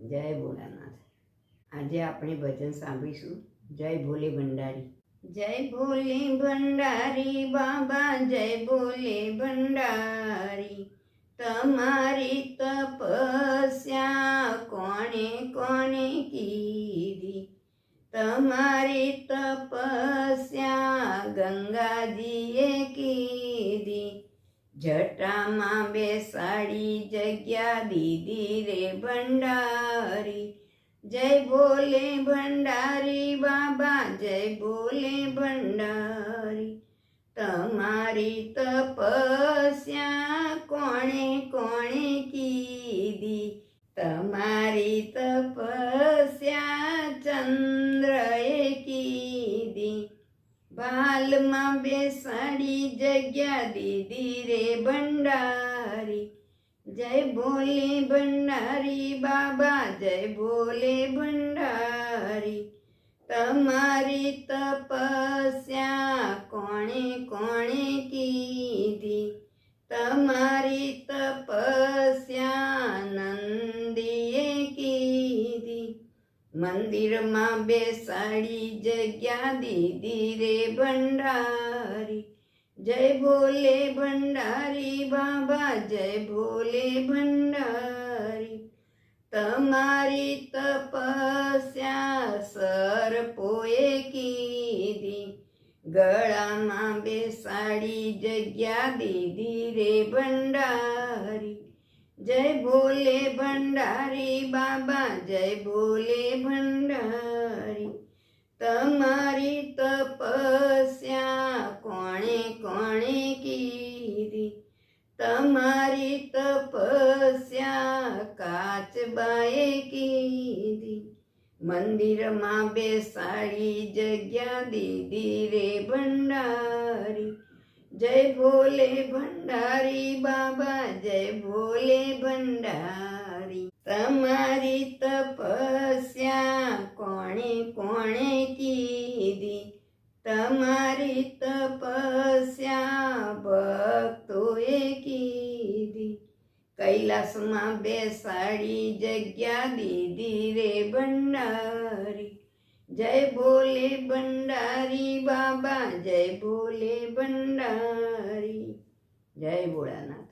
જય ભોળાનાથ। આજે આપણે ભજન સાંભળીશું જય ભોલે ભંડારી। જય ભોલે ભંડારી બાબા, જય ભોલે ભંડારી। તમારી તપસ્યા કોણે કોણે કીધી, તમારી તપસ્યા ગંગાજીએ કીધી। જટામાં બેસાડી જગ્યા દીધી રે ભંડારી। જય ભોલે ભંડારી બાબા, જય ભોલે ભંડારી। તમારી તપસ્યા કોણે કોણે કીધી, તમારી તપસ્યા ચંદ્રએ કીધી। ભાલમાં બેસાડી જગ્યા દીધી રે ભંડારી। જય ભોલે ભંડારી બાબા, જય ભોલે ભંડારી। તમારી તપસ્યા કોણે કોણે કીધી, તમારી તપસ્યા નંદીએ કીધી। મંદિરમાં બેસાડી જગ્યા દીધી રે ભંડારી। જય ભોલે ભંડારી બાબા, જય ભોલે ભંડારી। તમારી તપસ્યા સર્પોએ કીધી, ગળામાં બેસાડી જગ્યા દીધી રે ભંડારી। જય ભોલે ભંડારી બાબા, જય ભોલે ભંડારી। તમારી તપસ્યા કોણે કોણે કીધી, તમારી તપસ્યા કાચબાએ કીધી। મંદિરમાં બેસાડી જગ્યા દીધી રે ભંડારી। જય ભોલે ભંડારી બાબા, જય ભોલે ભંડારી। તમારી તપસ્યા કોણે કોણે કીધી, તમારી તપસ્યા ભક્તોએ કીધી। કૈલાસમાં બેસાડી જગ્યા દીધી રે ભંડારી। જય ભોલે ભંડારી બાબા, જય ભોલે ભંડારી। જય ભોળાનાથ।